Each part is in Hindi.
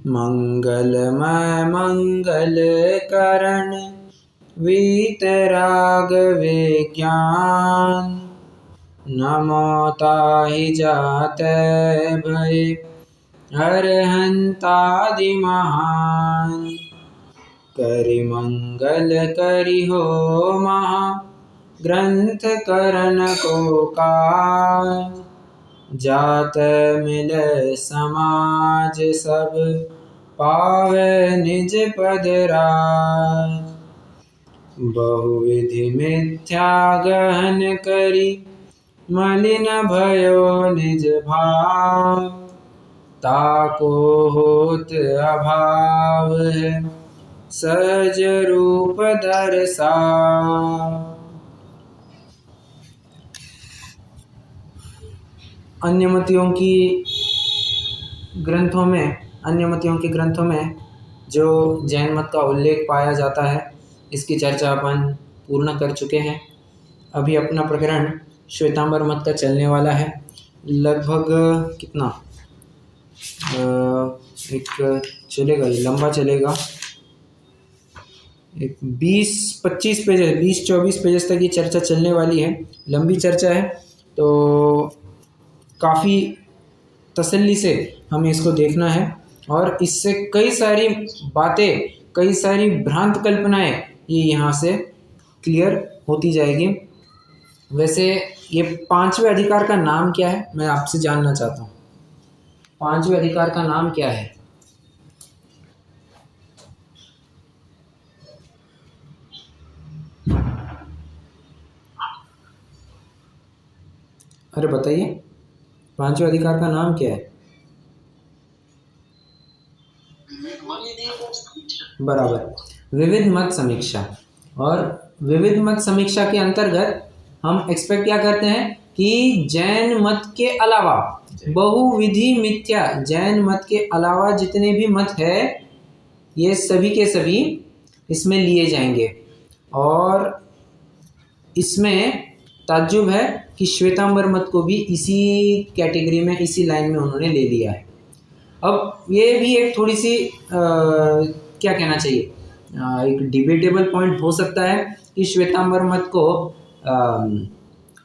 मंगलमय मंगल करण वीतराग विज्ञान। नमो ताहि जाते भय अरहंतादि महान। करि मंगल करि हो महा ग्रंथ करन को काज। जात मिलै समाज सब पावै निज पद राज। बहुविधि मिथ्या गहन करि मलिन भयो निज भाव। ताको होत अभाव है सहज रूप दर्शाव। अन्य मतियों के ग्रंथों में जो जैन मत का उल्लेख पाया जाता है, इसकी चर्चा अपन पूर्ण कर चुके हैं। अभी अपना प्रकरण श्वेतांबर मत का चलने वाला है। लगभग कितना एक चलेगा, ये लंबा चलेगा, एक 20-25 पेजेस, 20-24 पेजेस तक ये चर्चा चलने वाली है। लंबी चर्चा है, तो काफ़ी तसल्ली से हमें इसको देखना है और इससे कई सारी बातें, कई सारी भ्रांत कल्पनाएं ये यहाँ से क्लियर होती जाएगी। वैसे ये 5वें अधिकार का नाम क्या है, मैं आपसे जानना चाहता हूँ। 5वें अधिकार का नाम क्या है? अरे बताइए, 5वें अधिकार का नाम क्या है? बराबर, विविध मत समीक्षा। और विविध मत समीक्षा के अंतर्गत हम एक्सपेक्ट क्या करते हैं कि जैन मत के अलावा बहुविधि मिथ्या, जैन मत के अलावा जितने भी मत है ये सभी के सभी इसमें लिए जाएंगे। और इसमें ताज्जुब है कि श्वेतांबर मत को भी इसी कैटेगरी में, इसी लाइन में उन्होंने ले लिया है। अब ये भी एक थोड़ी सी क्या कहना चाहिए, एक डिबेटेबल पॉइंट हो सकता है कि श्वेतांबर मत को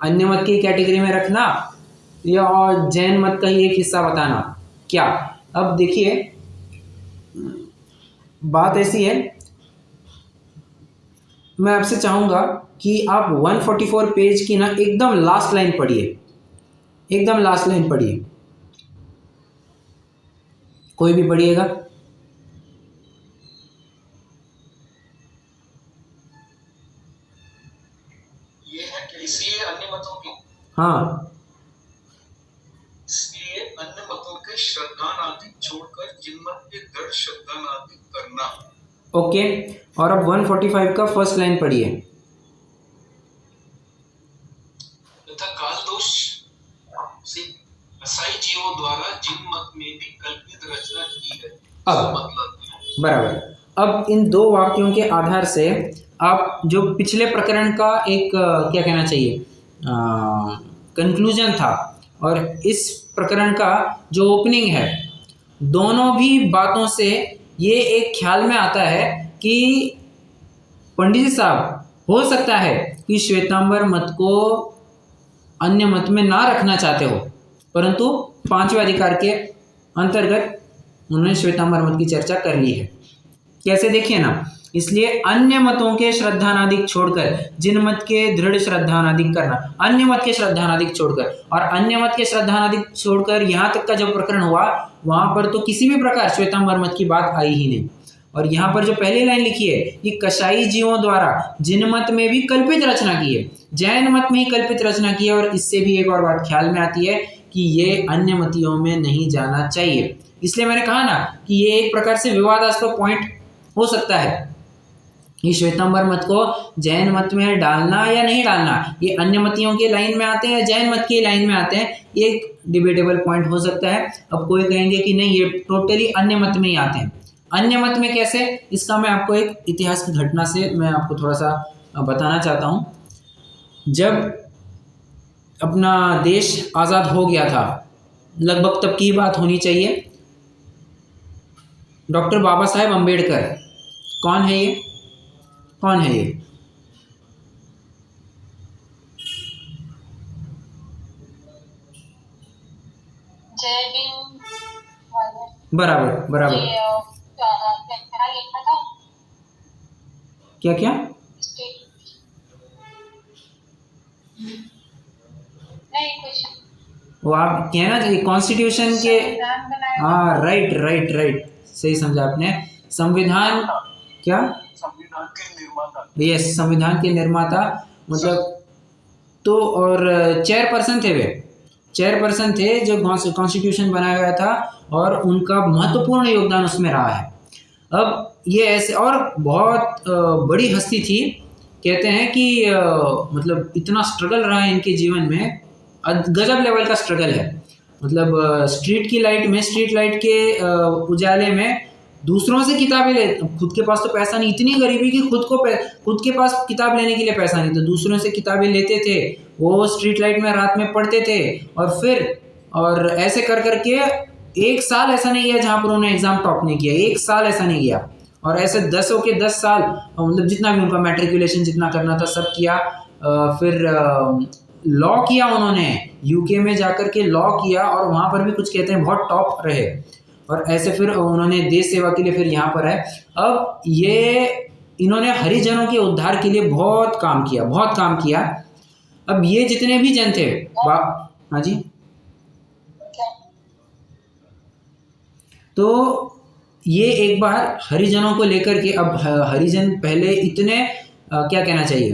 अन्य मत की कैटेगरी में रखना या और जैन मत का ही एक हिस्सा बताना क्या। अब देखिए, बात ऐसी है, मैं आपसे चाहूँगा कि आप 144 पेज की ना एकदम लास्ट लाइन पढ़िए, एकदम लास्ट लाइन पढ़िए, कोई भी पढ़िएगा। ये है कि इसलिए अन्य मतों की, हाँ, इसलिए अन्य मतों के श्रद्धानादि छोड़कर जिन मत के दृढ़ श्रद्धानादि करना। ओके, और अब 145 का फर्स्ट लाइन पढ़िए। तथा काल दोष से ईसाई जीवों द्वारा जिन मत में भी कल्पित रचना की है। अब मतलब बराबर, अब इन दो वाक्यों के आधार से आप जो पिछले प्रकरण का एक क्या कहना चाहिए कंक्लूजन था और इस प्रकरण का जो ओपनिंग है, दोनों भी बातों से ये एक ख्याल में आता है कि पंडित जी साहब, हो सकता है कि श्वेतांबर मत को अन्य मत में ना रखना चाहते हो, परंतु 5वें अधिकार के अंतर्गत उन्होंने श्वेतांबर मत की चर्चा कर ली है। कैसे, देखिए ना, इसलिए अन्य मतों के श्रद्धानादिक छोड़कर जिन मत के दृढ़ श्रद्धानादिक करना, अन्य मत के श्रद्धानादिक छोड़कर, और अन्य मत के श्रद्धानादिक छोड़कर यहाँ तक का जो प्रकरण हुआ वहां पर तो किसी भी प्रकार श्वेतांबर मत की बात आई ही नहीं। और यहाँ पर जो पहली लाइन लिखी है कि कसाई जीवों द्वारा जिन मत में भी कल्पित रचना की है, जैन मत में ही कल्पित रचना की है। और इससे भी एक और बात ख्याल में आती है कि ये अन्य मतियों में नहीं जाना चाहिए। इसलिए मैंने कहा ना कि ये एक प्रकार से विवादास्पद पॉइंट हो सकता है कि श्वेतांबर मत को जैन मत में डालना या नहीं डालना, ये अन्य मतियों के लाइन में आते हैं, जैन मत की लाइन में आते हैं, ये एक डिबेटेबल पॉइंट हो सकता है। अब कोई कहेंगे कि नहीं, ये टोटली अन्य मत में ही आते हैं। अन्य मत में कैसे, इसका मैं आपको एक इतिहास की घटना से मैं आपको थोड़ा सा बताना चाहता हूँ। जब अपना देश आज़ाद हो गया था, लगभग तब की बात होनी चाहिए, डॉक्टर बाबा साहेब अम्बेडकर। कौन है ये? कौन है ये? जय भीम वाले। बराबर बराबर। ये क्या लिखा था? क्या क्या? स्टेट नहीं कुछ वो आप कहना चाहिए कॉन्स्टिट्यूशन के। संविधान बनाया। हाँ राइट राइट राइट, सही समझा आपने। संविधान क्या? संविधान के निर्माता। यस, संविधान के निर्माता मतलब। तो और चेयरपर्सन थे वे, चेयरपर्सन थे जो कॉन्स्टिट्यूशन बनाया गया था, और उनका महत्वपूर्ण योगदान उसमें रहा है। अब ये ऐसे और बहुत बड़ी हस्ती थी। कहते हैं कि मतलब इतना स्ट्रगल रहा है इनके जीवन में, गजब लेवल का स्ट्रगल है। मतलब स्ट्रीट लाइट के उजाले में दूसरों से किताबें ले, खुद के पास तो पैसा नहीं, इतनी गरीबी कि खुद के पास किताब लेने के लिए पैसा नहीं, तो दूसरों से किताबें लेते थे, वो स्ट्रीट लाइट में रात में पढ़ते थे, और ऐसे कर करके एक साल ऐसा नहीं गया जहाँ पर उन्होंने एग्ज़ाम टॉप नहीं किया, एक साल ऐसा नहीं गया। और ऐसे 10 के 10 साल मतलब जितना भी उनका मैट्रिकुलेशन जितना करना था सब किया। फिर लॉ किया उन्होंने, यूके में जाकर के लॉ किया, और वहाँ पर भी कुछ कहते हैं बहुत टॉप रहे। और ऐसे फिर उन्होंने देश सेवा के लिए फिर यहाँ पर है। अब ये इन्होंने हरिजनों के उद्धार के लिए बहुत काम किया, बहुत काम किया। अब ये जितने भी जन थे हाँ जी, तो ये एक बार हरिजनों को लेकर के, अब हरिजन पहले इतने क्या कहना चाहिए,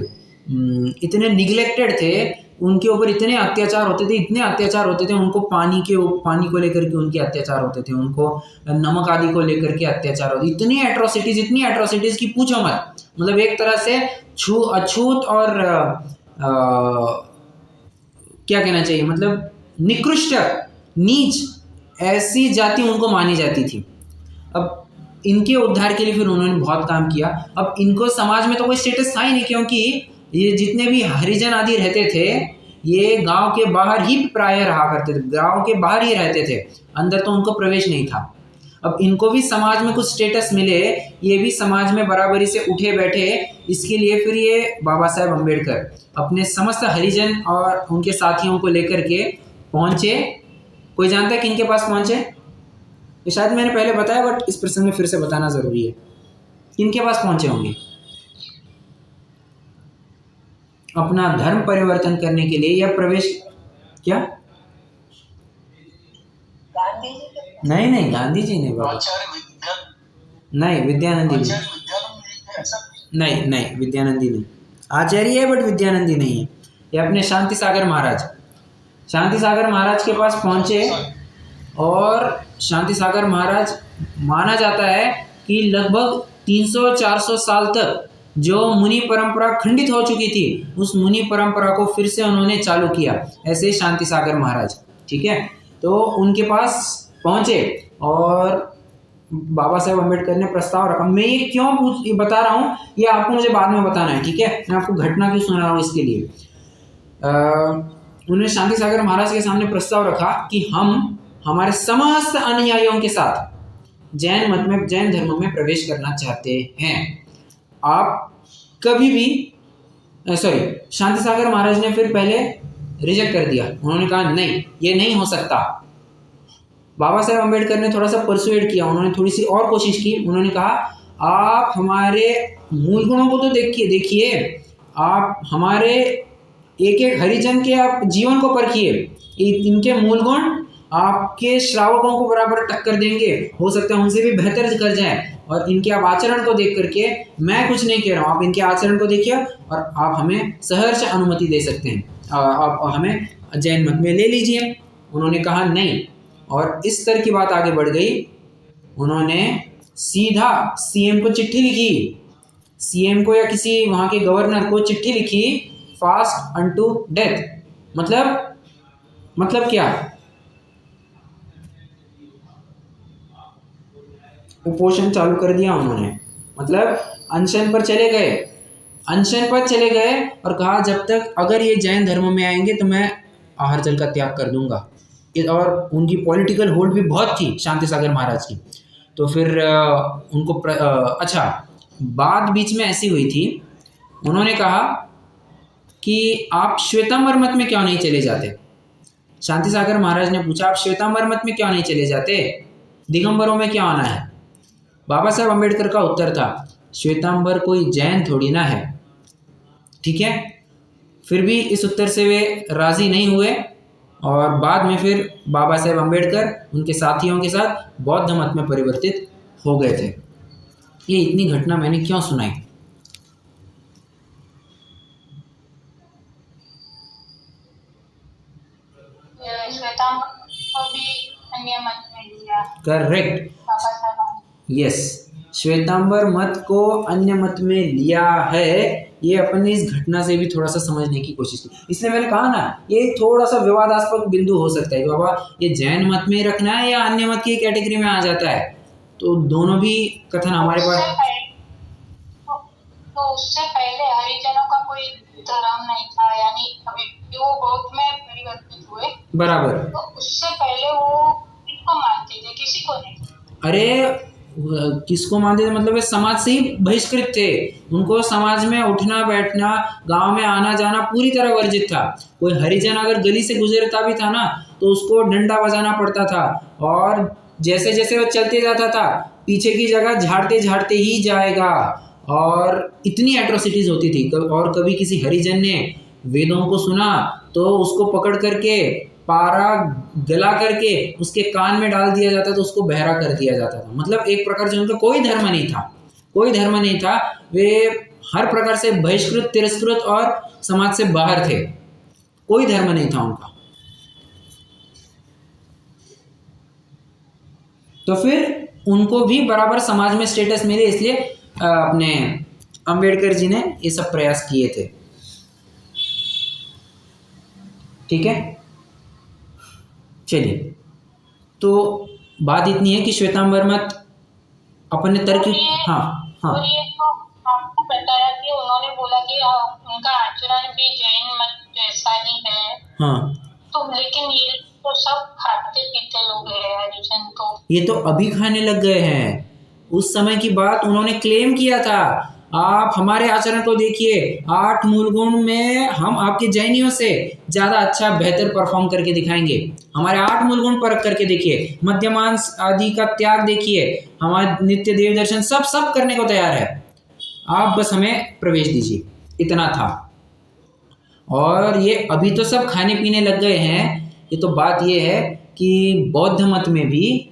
इतने निगलेक्टेड थे, उनके ऊपर इतने अत्याचार होते थे, इतने अत्याचार होते थे, उनको पानी को लेकर के उनके अत्याचार होते थे, उनको नमक आदि को लेकर के अत्याचार होते, इतनी एट्रोसिटीज़ की पूछो मत। मतलब एक तरह से अछूत और क्या कहना चाहिए, मतलब निकृष्ट, नीच, ऐसी जाति उनको मानी जाती थी। अब इनके उद्धार के लिए फिर उन्होंने बहुत काम किया। अब इनको समाज में तो कोई स्टेटस था ही नहीं, क्योंकि ये जितने भी हरिजन आदि रहते थे ये गांव के बाहर ही प्राय रहा करते थे, गांव के बाहर ही रहते थे, अंदर तो उनको प्रवेश नहीं था। अब इनको भी समाज में कुछ स्टेटस मिले, ये भी समाज में बराबरी से उठे बैठे, इसके लिए फिर ये बाबा साहेब अम्बेडकर अपने समस्त हरिजन और उनके साथियों को लेकर के पहुँचे। कोई जानता है किन के पास पहुँचे? ये शायद मैंने पहले बताया, बट इस प्रसंग में फिर से बताना ज़रूरी है। किन के पास पहुँचे होंगे? अपना धर्म परिवर्तन करने के लिए या प्रवेश, क्या? गांधी जी के? नहीं, गांधी जी नहीं बाबा, नहीं विद्यानंदी नहीं, नहीं विद्यानंदी नहीं, आचार्य है बट विद्यानंदी नहीं है। ये अपने शांति सागर महाराज के पास पहुँचे, और शांति सागर महाराज माना जाता है कि लगभग 300-400 साल तक जो मुनि परंपरा खंडित हो चुकी थी, उस मुनि परंपरा को फिर से उन्होंने चालू किया, ऐसे ही शांति सागर महाराज। ठीक है, तो उनके पास पहुँचे और बाबा साहेब अम्बेडकर ने प्रस्ताव रखा। मैं ये क्यों बता रहा हूँ, ये आपको मुझे बाद में बताना है, ठीक है? मैं आपको घटना क्यों सुना रहा हूँ इसके लिए। उन्होंने शांति सागर महाराज के सामने प्रस्ताव रखा कि हम हमारे समस्त अनुयायियों के साथ जैन धर्म में प्रवेश करना चाहते हैं। आप कभी भी शांति सागर महाराज ने फिर पहले रिजेक्ट कर दिया, उन्होंने कहा नहीं, ये नहीं हो सकता। बाबा साहेब अम्बेडकर ने थोड़ा सा परसुएड किया, उन्होंने थोड़ी सी और कोशिश की, उन्होंने कहा आप हमारे मूल गुणों को तो देखिए, आप हमारे एक हरिजन के आप जीवन को परखिए, इनके मूल गुण आपके श्रावकों को बराबर टक्कर देंगे, हो सकता है उनसे भी बेहतर कर जाए। और इनके आप आचरण को देख करके, मैं कुछ नहीं कह रहा हूँ, आप इनके आचरण को देखिए और आप हमें सहर्ष अनुमति दे सकते हैं, आप हमें जैन मत में ले लीजिए। उन्होंने कहा नहीं, और इस तरह की बात आगे बढ़ गई। उन्होंने सीधा सीएम को चिट्ठी लिखी, सीएम को या किसी वहाँ के गवर्नर को चिट्ठी लिखी, फास्ट अनटू डेथ। मतलब क्या? कुपोषण चालू कर दिया उन्होंने, मतलब अनशन पर चले गए और कहा जब तक अगर ये जैन धर्म में आएंगे तो मैं आहार जल का त्याग कर दूंगा। और उनकी पॉलिटिकल होल्ड भी बहुत थी शांति सागर महाराज की। तो फिर अच्छा, बात बीच में ऐसी हुई थी, उन्होंने कहा कि आप श्वेतांबर मत में क्यों नहीं चले जाते। शांति सागर महाराज ने पूछा, आप श्वेतांबर मत में क्यों नहीं चले जाते, दिगंबरों में क्यों आना है। बाबा साहब अम्बेडकर का उत्तर था, श्वेतांबर कोई जैन थोड़ी ना है। ठीक है, फिर भी इस उत्तर से वे राजी नहीं हुए और बाद में फिर बाबा साहेब अम्बेडकर उनके साथियों के साथ बौद्ध मत में परिवर्तित हो गए थे। ये इतनी घटना मैंने क्यों सुनाई? श्वेतांबर को भी अन्य मत में लिया। करेक्ट, बाबा साहब। यस, श्वेतांबर मत को अन्य मत में लिया है। ये अपन ने इस घटना से भी थोड़ा सा समझने की कोशिश की, इसलिए मैंने कहा ना, ये थोड़ा सा विवादास्पद बिंदु हो सकता है कि बाबा ये जैन मत में रखना है या अन्य मत की कैटेगरी में आ जाता है। तो दोनों भी कथन हमारे पास। तो उससे पहले हरिजनों का कोई धर्म नहीं था, यानी अभी वो बौद्ध में परिवर्तित हुए। बराबर। तो उससे पहले वो किसको मानते थे? किसी को नहीं। अरे किसको मानते थे मतलब वे समाज से ही बहिष्कृत थे। उनको समाज में उठना बैठना, गांव में आना जाना पूरी तरह वर्जित था। कोई हरिजन अगर गली से गुजरता भी था ना, तो उसको डंडा बजाना पड़ता था, और जैसे जैसे वो चलते जाता था पीछे की जगह झाड़ते झाड़ते ही जाएगा। और इतनी एट्रोसिटीज होती थी। और कभी किसी हरिजन ने वेदों को सुना तो उसको पकड़ करके पारा गला करके उसके कान में डाल दिया जाता, तो उसको बहरा कर दिया जाता था। मतलब एक प्रकार से उनका कोई धर्म नहीं था, कोई धर्म नहीं था। वे हर प्रकार से बहिष्कृत, तिरस्कृत और समाज से बाहर थे। कोई धर्म नहीं था उनका। तो फिर उनको भी बराबर समाज में स्टेटस मिले, इसलिए अपने अंबेडकर जी ने ये सब प्रयास किए थे। ठीक है, चलिए, तो बात इतनी है कि श्वेतांबर मत अपन ने तर्क। हाँ हाँ, और ये तो आपको बताया कि उन्होंने बोला कि उनका आचरण भी जैन मत जैसा ही है। हाँ, तो लेकिन ये तो सब खाते पीते लोग हैं हरिजन। तो ये तो अभी खाने लग गए हैं। उस समय की बात उन्होंने क्लेम किया था, आप हमारे आचरण को देखिए, 8 मूल गुण में हम आपके जैनियों से ज़्यादा अच्छा बेहतर परफॉर्म करके दिखाएंगे। हमारे 8 मूल गुण परख करके देखिए, मद्यमांस आदि का त्याग देखिए, हमारे नित्य देव दर्शन सब करने को तैयार है, आप बस हमें प्रवेश दीजिए। इतना था। और ये अभी तो सब खाने पीने लग गए हैं। ये तो बात ये है कि बौद्ध मत में भी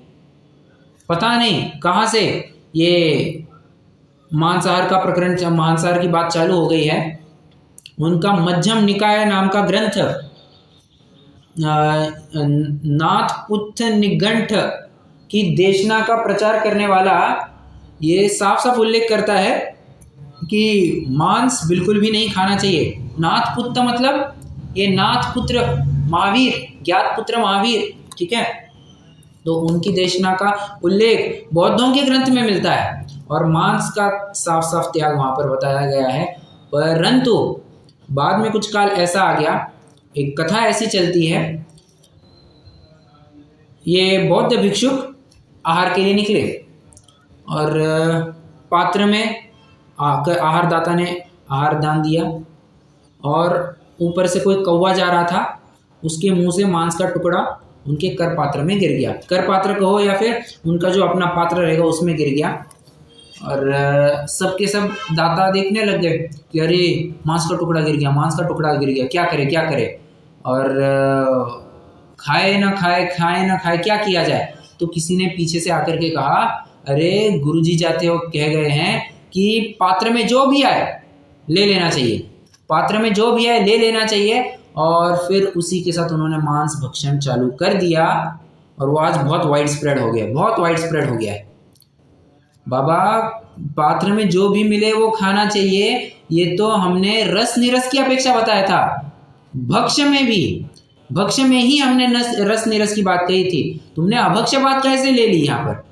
पता नहीं कहाँ से ये मांसाहार का प्रकरण, मांसाहार की बात चालू हो गई है। उनका मध्यम निकाय नाम का ग्रंथ नाथपुत्थ निघंट की देशना का प्रचार करने वाला ये साफ साफ उल्लेख करता है कि मांस बिल्कुल भी नहीं खाना चाहिए। नाथपुत्त मतलब ये नाथ पुत्र महावीर, ज्ञात पुत्र महावीर। ठीक है, तो उनकी देशना का उल्लेख बौद्धों के ग्रंथ में मिलता है और मांस का साफ साफ त्याग वहाँ पर बताया गया है। परंतु बाद में कुछ काल ऐसा आ गया, एक कथा ऐसी चलती है, ये बौद्ध भिक्षुक आहार के लिए निकले और पात्र में आहार दाता ने आहार दान दिया और ऊपर से कोई कौवा जा रहा था, उसके मुंह से मांस का टुकड़ा उनके कर पात्र में गिर गया। कर पात्र कहो या फिर उनका जो अपना पात्र रहेगा उसमें गिर गया। और सबके सब दाता देखने लग गए कि अरे मांस का टुकड़ा गिर गया, मांस का टुकड़ा गिर गया, क्या करे क्या करे। और खाए ना खाए, खाए ना खाए, क्या किया जाए। तो किसी ने पीछे से आकर के कहा, अरे गुरुजी जाते हो कह गए हैं कि पात्र में जो भी आए ले लेना चाहिए, पात्र में जो भी आए ले लेना चाहिए। और फिर उसी के साथ उन्होंने मांस भक्षण चालू कर दिया और वो आज बहुत वाइड स्प्रेड हो गया, बहुत वाइड स्प्रेड हो गया है। बाबा पात्र में जो भी मिले वो खाना चाहिए, ये तो हमने रस निरस की अपेक्षा बताया था। भक्ष्य में भी, भक्ष्य में ही हमने रस निरस की बात कही थी। तुमने अभक्ष्य बात कैसे ले ली? यहाँ पर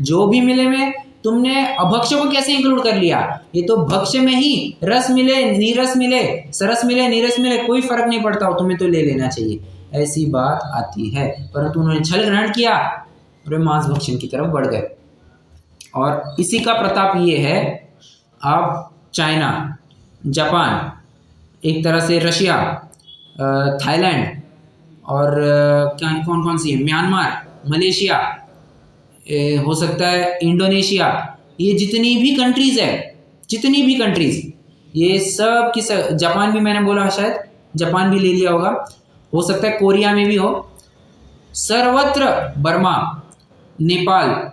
जो भी मिले में तुमने अभक्ष्य को कैसे इंक्लूड कर लिया? ये तो भक्ष्य में ही रस मिले नीरस मिले, सरस मिले नीरस मिले, कोई फर्क नहीं पड़ता, हो तुम्हें तो ले लेना चाहिए, ऐसी बात आती है। परंतु उन्होंने छल ग्रहण किया और मांस भक्षण की तरफ बढ़ गए। और इसी का प्रताप ये है, आप चाइना, जापान, एक तरह से रशिया, थाईलैंड और क्या कौन कौन सी है, म्यांमार, मलेशिया, हो सकता है इंडोनेशिया, ये जितनी भी कंट्रीज़ है, जितनी भी कंट्रीज़, ये सब की सब, जापान भी मैंने बोला शायद, जापान भी ले लिया होगा, हो सकता है कोरिया में भी हो, सर्वत्र, बर्मा, नेपाल,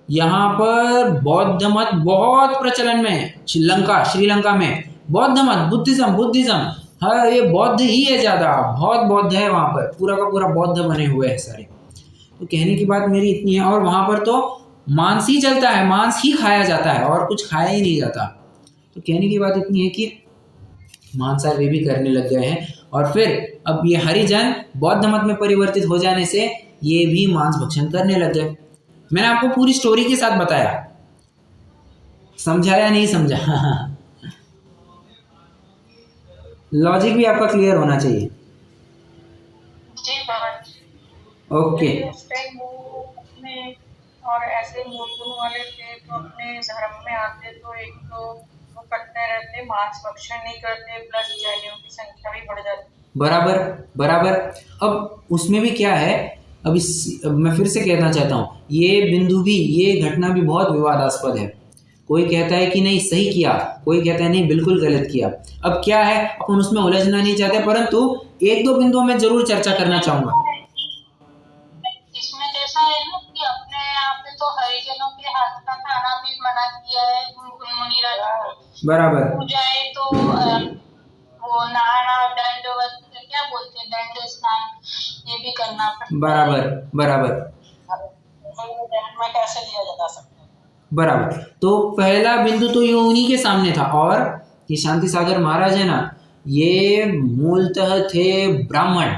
यहाँ पर बौद्ध मत बहुत प्रचलन में है। श्रीलंका में बौद्ध मत, बुद्धिज्म, हाँ ये बौद्ध ही है ज़्यादा, बहुत बौद्ध है वहाँ पर, पूरा का पूरा बौद्ध बने हुए हैं सारे। तो कहने की बात मेरी इतनी है, और वहाँ पर तो मांस ही चलता है, मांस ही खाया जाता है और कुछ खाया ही नहीं जाता। तो कहने की बात इतनी है कि मांसाहार वे भी करने लग गए हैं, और फिर अब ये हरिजन बौद्ध मत में परिवर्तित हो जाने से ये भी मांस भक्षण करने लग गए। मैंने आपको पूरी स्टोरी के साथ बताया, समझा या नहीं समझा? लॉजिक भी आपका क्लियर होना चाहिए। जी महाराज। ओके। उस टाइम वो अपने और ऐसे मूल गुण वाले थे, तो अपने धर्म में आते तो एक तो वो करते रहते, मांस भक्षण नहीं करते, प्लस जैनियों की संख्या भी बढ़ जाती। बराबर। अब उसमें भी क्या है, अब मैं फिर से कहना चाहता हूँ, ये बिंदु भी, ये घटना भी बहुत विवादास्पद है। कोई कहता है कि नहीं सही किया, कोई कहता है नहीं बिल्कुल गलत किया। अब क्या है, अपन उसमें उलझना नहीं चाहते, परंतु एक दो बिंदुओं में जरूर चर्चा करना चाहूंगा। इसमें कैसा है ना कि अपने यहाँ पे तो हरिजनों के हाथ का खाना भी मना किया है मुनिराज को। बराबर। पूजाएं तो वो नहाना, दंडवत क्या बोलते हैं, दंड स्नान, ये भी करना पड़ता है। बराबर। में कैसे लिया जा सकता है? बराबर। तो पहला बिंदु तो ये उन्हीं के सामने था, और ये शांति सागर महाराज है ना, ये मूलतः थे ब्राह्मण,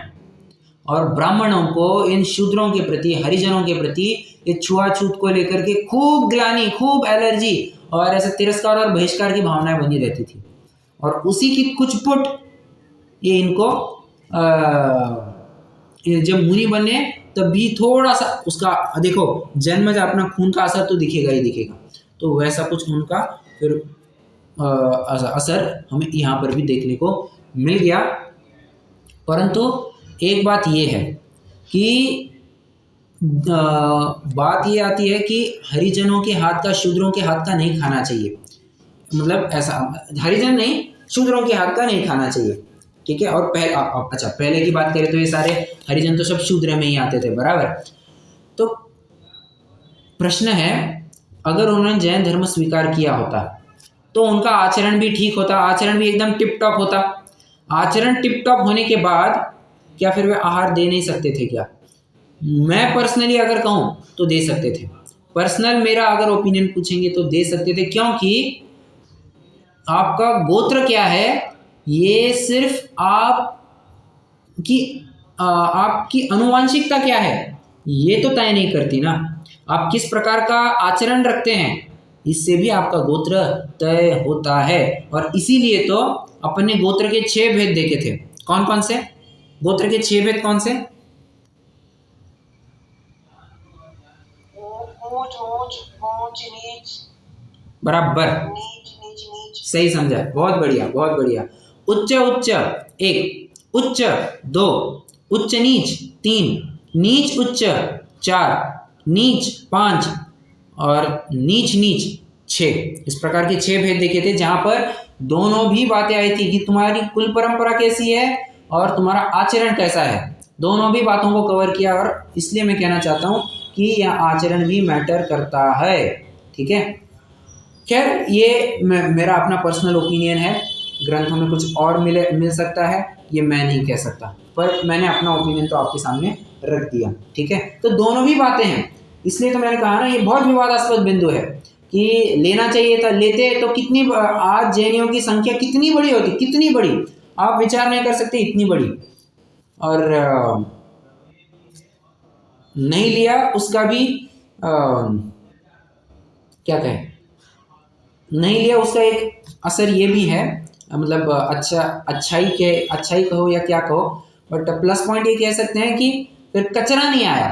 और ब्राह्मणों को इन शूद्रों के प्रति, हरिजनों के प्रति ये छुआछूत को लेकर के खूब ग्लानि, खूब एलर्जी और ऐसे तिरस्कार और बहिष्कार की भावनाएं बनी रहती थी। और उसी की कुछ पुट ये इनको जब मुनि बने तब भी थोड़ा सा उसका, देखो जन्म में अपना खून का असर तो दिखेगा ही दिखेगा, तो वैसा कुछ उनका फिर असर हमें यहाँ पर भी देखने को मिल गया। परंतु एक बात ये है कि बात ये आती है कि हरिजनों के हाथ का शूद्रों के हाथ का नहीं खाना चाहिए, मतलब ऐसा हरिजन नहीं, शूद्रों के हाथ का नहीं खाना चाहिए, ठीक है। और पहले की बात करें तो ये सारे हरिजन तो सब शूद्र में ही आते थे, बराबर। तो प्रश्न है, अगर उन्होंने जैन धर्म स्वीकार किया होता तो उनका आचरण भी ठीक होता, आचरण भी एकदम टिप टॉप होता। आचरण टिप टॉप होने के बाद क्या फिर वे आहार दे नहीं सकते थे क्या? मैं पर्सनली अगर कहूँ तो दे सकते थे। पर्सनल मेरा अगर ओपिनियन पूछेंगे तो दे सकते थे, क्योंकि आपका गोत्र क्या है ये सिर्फ आपकी अनुवांशिकता क्या है ये तो तय नहीं करती ना। आप किस प्रकार का आचरण रखते हैं इससे भी आपका गोत्र तय होता है। और इसीलिए तो अपने गोत्र के 6 भेद देखे थे। कौन कौन से गोत्र के 6 भेद? कौन से? बराबर, सही समझा, बहुत बढ़िया बहुत बढ़िया। उच्च उच्च 1, उच्च 2, उच्च नीच 3, नीच उच्च 4, नीच 5 और नीच नीच 6। इस प्रकार के 6 भेद देखे थे, जहां पर दोनों भी बातें आई थी कि तुम्हारी कुल परंपरा कैसी है और तुम्हारा आचरण कैसा है। दोनों भी बातों को कवर किया, और इसलिए मैं कहना चाहता हूं कि यह आचरण भी मैटर करता है, ठीक है। खैर ये मेरा अपना पर्सनल ओपिनियन है, ग्रंथों में कुछ और मिल सकता है, ये मैं नहीं कह सकता, पर मैंने अपना ओपिनियन तो आपके सामने रख दिया, ठीक है। तो दोनों भी बातें हैं, इसलिए तो मैंने कहा ना ये बहुत विवादास्पद बिंदु है कि लेना चाहिए था, लेते तो कितनी आज जैनियों की संख्या कितनी बड़ी होती, कितनी बड़ी, आप विचार नहीं कर सकते, इतनी बड़ी। और नहीं लिया उसका भी क्या कहें, नहीं लिया उसका एक असर ये भी है, मतलब अच्छाई कहो या क्या कहो, बट प्लस पॉइंट ये कह सकते हैं कि फिर कचरा नहीं आया।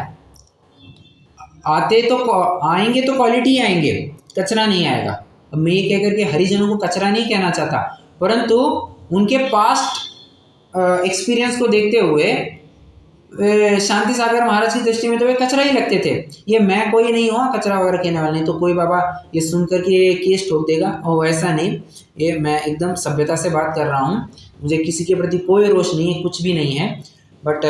आएंगे तो क्वालिटी आएंगे, कचरा नहीं आएगा। अब मैं ये कहकर के हरिजनों को कचरा नहीं कहना चाहता, परंतु उनके पास्ट एक्सपीरियंस को देखते हुए शांति सागर महाराज की दृष्टि में तो वे कचरा ही लगते थे। ये मैं कोई नहीं हुआ कचरा वगैरह कहने वाला, नहीं तो कोई बाबा ये सुन करके केस ठोक देगा, और ऐसा नहीं, ये मैं एकदम सभ्यता से बात कर रहा हूँ, मुझे किसी के प्रति कोई रोष नहीं है, कुछ भी नहीं है। बट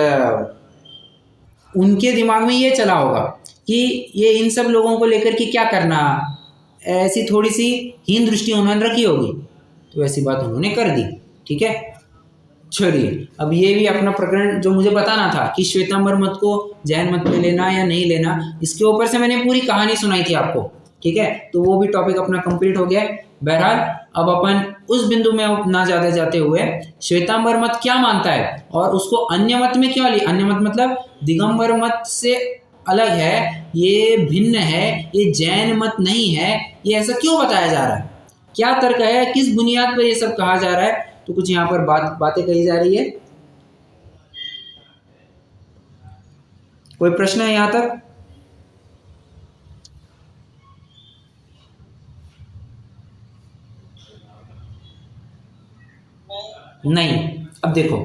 उनके दिमाग में ये चला होगा कि ये इन सब लोगों को लेकर के क्या करना, ऐसी थोड़ी सी हीन दृष्टि उन्होंने रखी होगी, तो ऐसी बात उन्होंने कर दी। ठीक है, चलिए अब ये भी अपना प्रकरण जो मुझे बताना था कि श्वेतांबर मत को जैन मत में लेना या नहीं लेना, इसके ऊपर से मैंने पूरी कहानी सुनाई थी आपको। ठीक है, तो वो भी टॉपिक अपना कंप्लीट हो गया है। बहरहाल अब अपन उस बिंदु में ना ज़्यादा जाते हुए श्वेतांबर मत क्या मानता है और उसको अन्य मत में क्यों ली, अन्य मत मतलब दिगंबर मत से अलग है, ये भिन्न है, ये जैन मत नहीं है, ये ऐसा क्यों बताया जा रहा है, क्या तर्क है, किस बुनियाद पर ये सब कहा जा रहा है, तो कुछ यहाँ पर बातें कही जा रही है। कोई प्रश्न है यहाँ तक? नहीं। अब देखो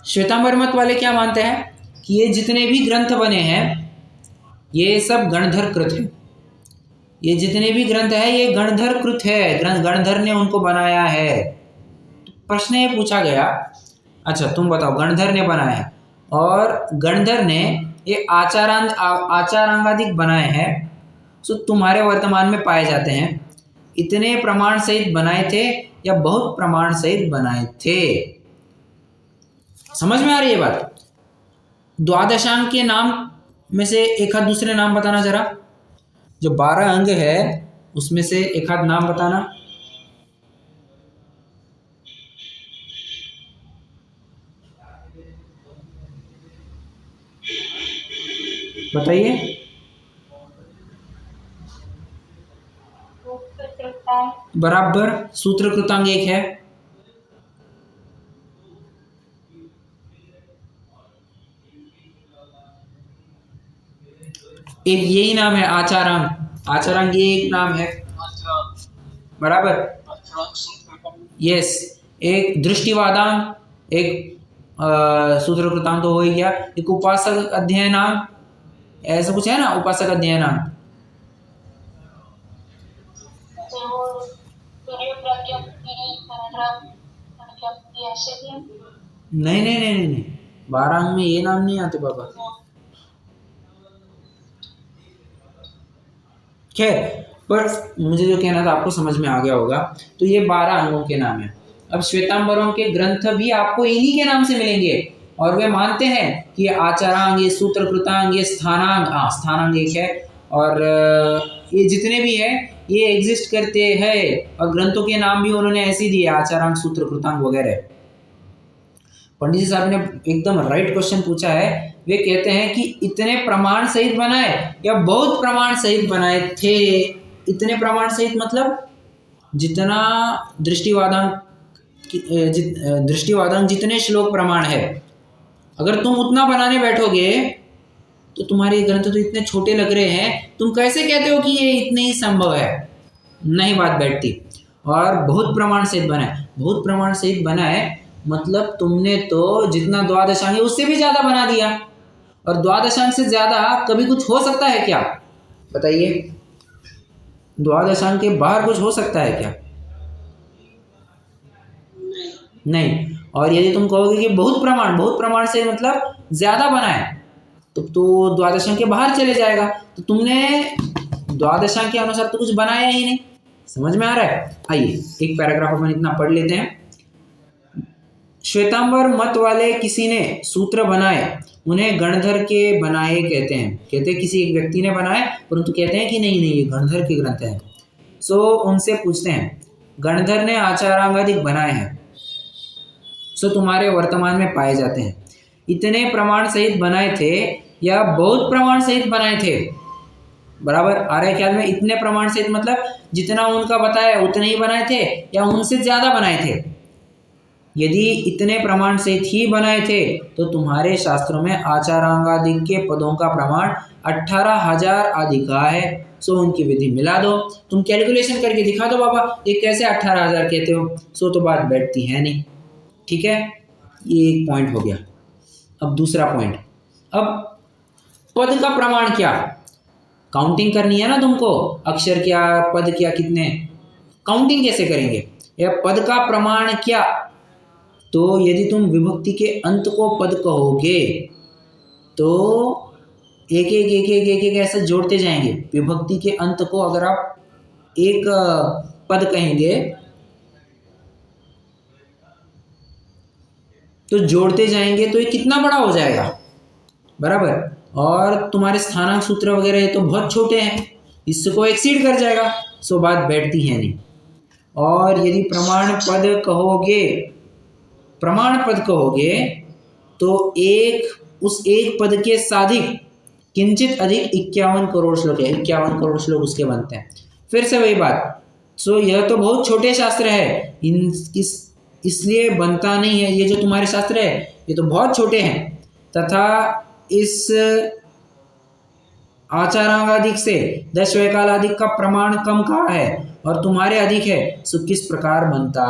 श्वेतांबर मत वाले क्या मानते हैं कि ये जितने भी ग्रंथ बने हैं ये सब गणधर कृत है, ये जितने भी ग्रंथ है ये गणधर कृत है, गणधर ने उनको बनाया है। तो प्रश्न ये पूछा गया, अच्छा तुम बताओ, गणधर ने बनाया है और गणधर ने ये आचारांगादिक बनाए हैं, सो तुम्हारे वर्तमान में पाए जाते हैं, इतने प्रमाण सहित बनाए थे या बहुत प्रमाण सहित बनाए थे? समझ में आ रही है बात? द्वादशांग के नाम में से एक आध दूसरे नाम बताना जरा, जो 12 अंग है उसमें से एक आध नाम बताना। बताइए। बराबर, सूत्र कृतांग एक है, एक यही नाम है आचारांग, आचारांग ये एक नाम है, बराबर। यस, एक दृष्टिवादांग, एक सूत्र कृतांग तो हो ही गया, एक उपासक अध्ययनांग, ऐसा कुछ है ना, उपासक अध्ययनांग। नहीं नहीं नहीं नहीं, 12 अंग में ये नाम नहीं आते बाबा। खैर, पर मुझे जो कहना था आपको समझ में आ गया होगा। तो ये 12 अंगों के नाम है। अब श्वेतांबरों के ग्रंथ भी आपको इन्हीं के नाम से मिलेंगे और वे मानते हैं कि ये आचारांग, ये सूत्रकृतांग, ये स्थानांग, स्थानांग एक है, और ये जितने भी हैं ये एग्जिस्ट करते हैं, और ग्रंथों के नाम भी उन्होंने ऐसे दिए, आचारांग, सूत्रकृतांग वगैरह। पंडित जी साहब ने एकदम राइट क्वेश्चन पूछा है। वे कहते हैं कि इतने प्रमाण सहित बनाए या बहुत प्रमाण सहित बनाए थे। इतने प्रमाण सहित मतलब जितना दृष्टिवादांग जितने श्लोक प्रमाण है, अगर तुम उतना बनाने बैठोगे तो तुम्हारे ग्रंथ तो इतने छोटे लग रहे हैं, तुम कैसे कहते हो कि ये इतने ही संभव है? नहीं बात बैठती। और बहुत प्रमाण सहित बनाए, बहुत प्रमाण सहित बनाए मतलब तुमने तो जितना द्वादशांग है उससे भी ज़्यादा बना दिया, और द्वादशांग से ज़्यादा कभी कुछ हो सकता है क्या? बताइए, द्वादशांग के बाहर कुछ हो सकता है क्या? नहीं। और यदि तुम कहोगे कि बहुत प्रमाण से मतलब ज़्यादा बनाए, तो द्वादशांग के बाहर चले जाएगा, तो तुमने द्वादशांग के अनुसार तो कुछ बनाया ही नहीं। समझ में आ रहा है? आइए एक पैराग्राफ अपन इतना पढ़ लेते हैं। श्वेतांबर मत वाले किसी ने सूत्र बनाए, उन्हें गणधर के बनाए कहते हैं। कहते हैं किसी एक व्यक्ति ने बनाए, परंतु कहते हैं कि नहीं ये गणधर के ग्रंथ हैं। सो उनसे पूछते हैं, गणधर ने आचारांगादिक बनाए हैं, सो तुम्हारे वर्तमान में पाए जाते हैं, इतने प्रमाण सहित बनाए थे या बहुत प्रमाण सहित बनाए थे? बराबर आ रहा है ख्याल में? इतने प्रमाण सहित मतलब जितना उनका बताया उतने ही बनाए थे या उनसे ज़्यादा बनाए थे? यदि इतने प्रमाण सहित ही बनाए थे तो तुम्हारे शास्त्रों में आचारांगादिक के पदों का प्रमाण 18,000 आदि का है। सो उनकी विधि मिला दो। तुम कैलकुलेशन करके दिखा दो बाबा, ये कैसे 18,000 कहते हो, सो तो बात बैठती है नहीं। ठीक है, ये एक पॉइंट हो गया। अब दूसरा पॉइंट, अब पद का प्रमाण क्या, काउंटिंग करनी है ना तुमको, अक्षर क्या, पद क्या, कितने, काउंटिंग कैसे करेंगे, या पद का प्रमाण क्या। तो यदि तुम विभक्ति के अंत को पद कहोगे तो एक एक एक एक एक एक ऐसे जोड़ते जाएंगे। विभक्ति के अंत को अगर आप एक पद कहेंगे तो जोड़ते जाएंगे तो ये कितना बड़ा हो जाएगा, बराबर। और तुम्हारे स्थानांक सूत्र वगैरह ये तो बहुत छोटे हैं, इसको एक्सीड कर जाएगा, सो बात बैठती है नहीं। और यदि प्रमाण पद कहोगे तो उस एक पद के साधिक किंचित अधिक 51 करोड़ श्लोक है, 51 करोड़ श्लोक उसके बनते हैं। फिर से वही बात, सो यह तो बहुत छोटे शास्त्र है, इसलिए बनता नहीं है। ये जो तुम्हारे शास्त्र है ये तो बहुत छोटे हैं, तथा इस आचारांगाधिक से 10 वैकालाधिक का प्रमाण कम कहा है और तुम्हारे अधिक है, सो किस प्रकार बनता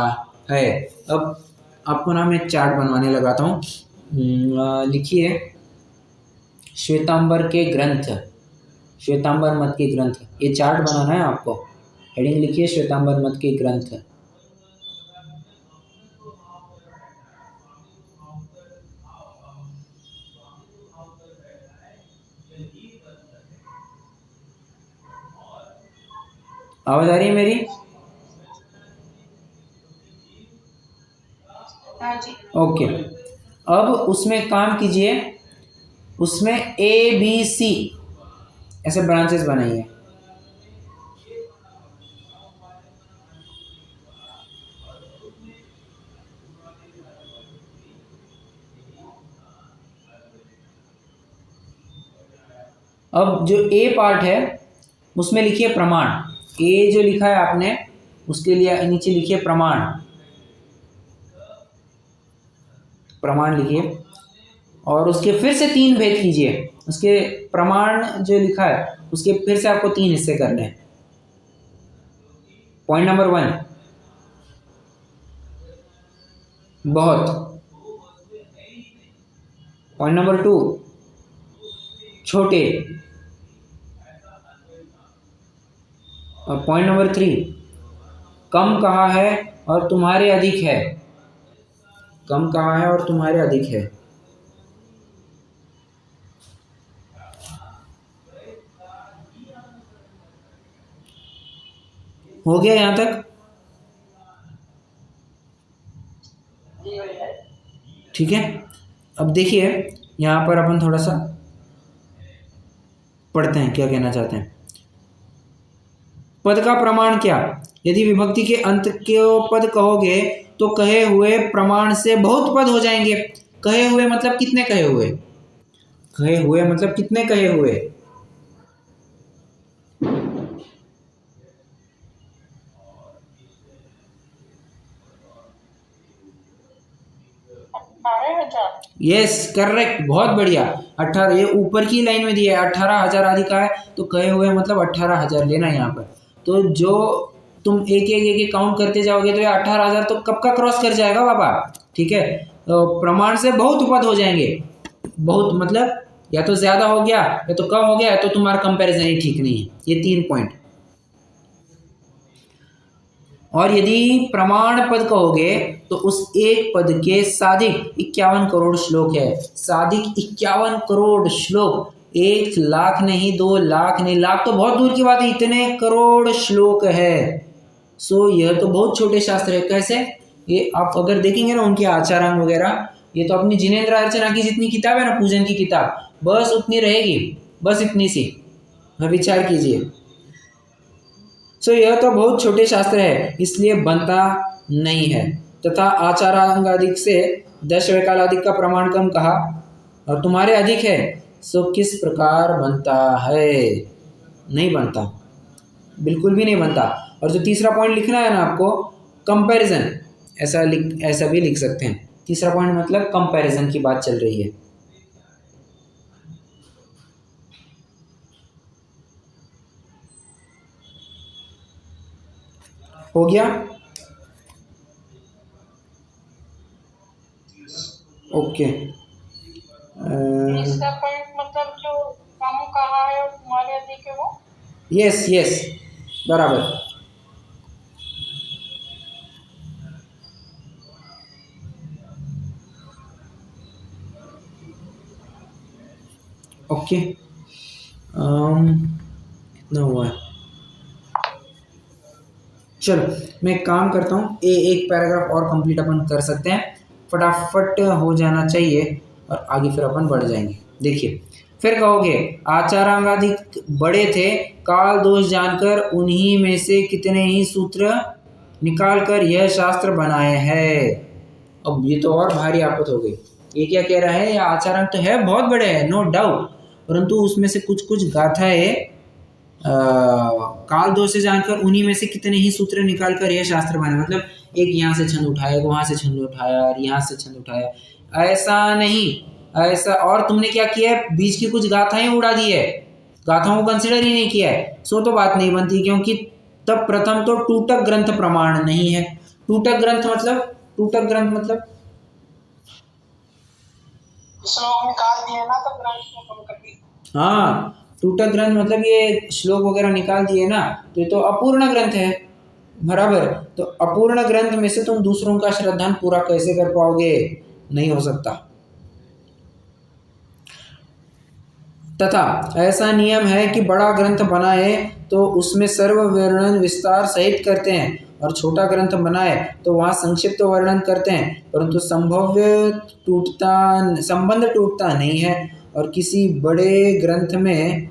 है। अब आपको ना मैं चार्ट बनवाने लगाता हूँ, लिखिए श्वेतांबर के ग्रंथ, श्वेतांबर मत के ग्रंथ, ये चार्ट बनाना है आपको। हेडिंग लिखिए श्वेतांबर मत के ग्रंथ। आवाज आ रही है मेरी? हाँ जी। ओके, अब उसमें काम कीजिए, उसमें ABC ऐसे ब्रांचेस बनाइए। अब जो A पार्ट है उसमें लिखिए प्रमाण, A जो लिखा है आपने उसके लिए नीचे लिखिए प्रमाण, प्रमाण लिखिए। और उसके फिर से 3 भेद कीजिए, उसके प्रमाण जो लिखा है उसके फिर से आपको 3 हिस्से करने हैं। पॉइंट नंबर 1 बहुत, पॉइंट नंबर 2 छोटे, और पॉइंट नंबर 3 कम कहा है और तुम्हारे अधिक है, कम कहा है और तुम्हारे अधिक है। हो गया यहाँ तक? ठीक है, अब देखिए यहाँ पर अपन थोड़ा सा पढ़ते हैं क्या कहना चाहते हैं। पद का प्रमाण क्या, यदि विभक्ति के अंत के पद कहोगे तो कहे हुए प्रमाण से बहुत पद हो जाएंगे। कहे हुए मतलब कितने कहे हुए, कहे हुए मतलब कितने कहे हुए, यस करेक्ट, बहुत बढ़िया। 18, ये ऊपर की लाइन में दिया है 18,000 आदि का है, तो कहे हुए मतलब 18,000 लेना यहाँ पर। तो जो तुम एक एक काउंट करते जाओगे तो ये 18,000 तो कब का क्रॉस कर जाएगा बाबा। ठीक है, तो प्रमाण से बहुत पद हो जाएंगे, बहुत मतलब या तो ज्यादा हो गया या तो कम हो गया, या तो तुम्हारा कंपैरिजन ही ठीक नहीं है। ये 3 पॉइंट। और यदि प्रमाण पद कहोगे तो उस एक पद के साधिक 51 करोड़ श्लोक है, साधिक 51 करोड़ श्लोक, 1 लाख नहीं, 2 लाख नहीं, लाख तो बहुत दूर की बात है, इतने करोड़ श्लोक है। सो यह तो बहुत छोटे शास्त्र है। कैसे, ये आप अगर देखेंगे ना उनके आचारांग वगैरह, ये तो अपनी जिनेंद्र अर्चना की जितनी किताब है ना, पूजन की किताब, बस उतनी रहेगी, बस इतनी सी, विचार कीजिए। सो यह तो बहुत छोटे शास्त्र है, इसलिए बनता नहीं है। तथा आचारांगाधिक से 10 वैकालाधिक का प्रमाण कम कहा और तुम्हारे अधिक है, सो किस प्रकार बनता है, नहीं बनता, बिल्कुल भी नहीं बनता। और जो तीसरा पॉइंट लिखना है ना आपको, कंपैरिजन, ऐसा भी लिख सकते हैं। तीसरा पॉइंट मतलब कंपैरिजन की बात चल रही है। हो गया? ओके। तीसरा पॉइंट मतलब जो कम कहा है और तुम्हारे अधिक है वो। यस यस, बराबर। ओके, कितना हुआ है? चलो मैं एक काम करता हूँ, एक पैराग्राफ और कंप्लीट अपन कर सकते हैं, फटाफट हो जाना चाहिए और आगे फिर अपन बढ़ जाएंगे। देखिए, फिर कहोगे आचारांगाधिक बड़े थे, काल दोष जानकर उन्हीं में से कितने ही सूत्र निकाल कर यह शास्त्र बनाए हैं। अब ये तो और भारी आफत हो गई। ये क्या कह रहा है? ये आचारांग तो है, बहुत बड़े हैं, नो डाउट, परंतु उसमें से कुछ कुछ गाथाएं काल दोष से जानकर उन्हीं में से कितने ही सूत्र निकाल कर यह शास्त्र बना। मतलब एक यहाँ से छंद उठाया, वहां से छंद उठाया और यहाँ से छंद उठाया, ऐसा नहीं, ऐसा। और तुमने क्या किया है? बीच की कुछ गाथाएं उड़ा दी है, गाथाओं को कंसिडर ही नहीं किया है, सो तो बात नहीं बनती। क्योंकि तब प्रथम तो टूटक ग्रंथ प्रमाण नहीं है। टूटक ग्रंथ मतलब, टूटक ग्रंथ मतलब श्लोक निकाल दिए ना तो ग्रंथ को कम कर दिया। हाँ, टूटक ग्रंथ मतलब ये श्लोक वगैरह निकाल दिए ना, तो ये तो अपूर्ण ग्रंथ है, बराबर। तो अपूर्ण ग्रंथ में से तुम दूसरों का श्रद्धान पूरा कैसे कर पाओगे? नहीं हो सकता। तथा ऐसा नियम है कि बड़ा ग्रंथ बनाए तो उसमें सर्व वर्णन विस्तार सहित करते हैं, और छोटा ग्रंथ बनाए तो वहाँ संक्षिप्त वर्णन करते हैं, परंतु संबंध टूटता नहीं है। और किसी बड़े ग्रंथ में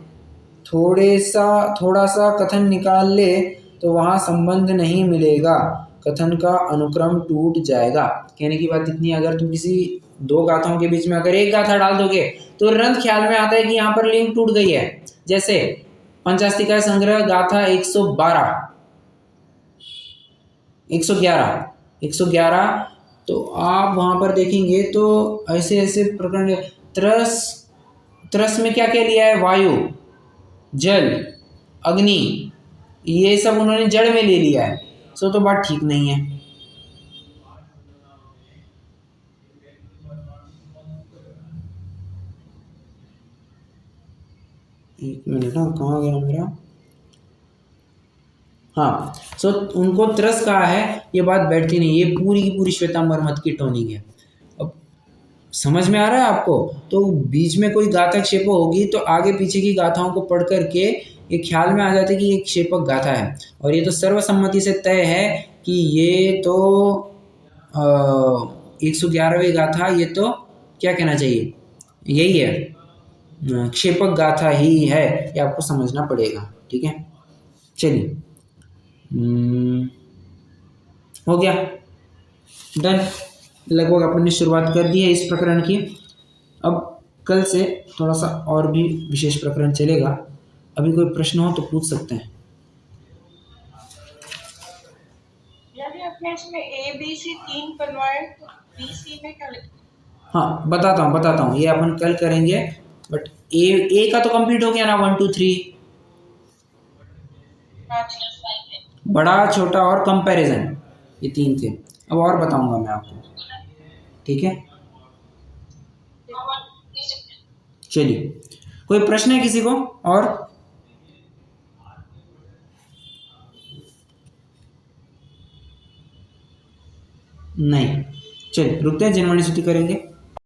थोड़ा सा कथन निकाल ले तो वहाँ संबंध नहीं मिलेगा, कथन का अनुक्रम टूट जाएगा। कहने की बात इतनी, अगर तुम किसी दो गाथाओं के बीच में अगर एक गाथा डाल दोगे तो तुरंत ख्याल में आता है कि यहाँ पर लिंक टूट गई है। जैसे पंचास्तिका संग्रह गाथा 111, तो आप वहां पर देखेंगे तो ऐसे ऐसे प्रकरण, त्रस में क्या क्या लिया है? वायु, जल, अग्नि, ये सब उन्होंने जड़ में ले लिया है, सो तो बात ठीक नहीं है। एक मिनट, कहाँ गया मेरा? हाँ, सो उनको त्रस कहा है, ये बात बैठती नहीं। ये पूरी की पूरी श्वेतांबर मत की टोनिंग है। अब समझ में आ रहा है आपको? तो बीच में कोई गाथा क्षेपक होगी तो आगे पीछे की गाथाओं को पढ़ करके ये ख्याल में आ जाता है कि ये क्षेपक गाथा है। और ये तो सर्वसम्मति से तय है कि ये तो 111वीं गाथा, ये तो क्या कहना चाहिए, यही है, क्षेपक गाथा ही है, ये आपको समझना पड़ेगा। ठीक है, चलिए, हो गया, डन। लगभग अपन ने शुरुआत कर दी है इस प्रकरण की। अब कल से थोड़ा सा और भी विशेष प्रकरण चलेगा। अभी कोई प्रश्न हो तो पूछ सकते हैं। यदि अपने इसमें ए बी सी 3 बनवाए तो बी सी में क्या लिखें? हाँ, बताता हूँ, ये अपन कल करेंगे। बट ए का तो कंप्लीट हो गया ना, 1 2 3, बड़ा छोटा और कंपैरिजन, ये 3 थे। अब और बताऊंगा मैं आपको, ठीक है? चलिए, कोई प्रश्न है किसी को? और नहीं, चलिए रुकते हैं, जनवाणी स्तुति करेंगे।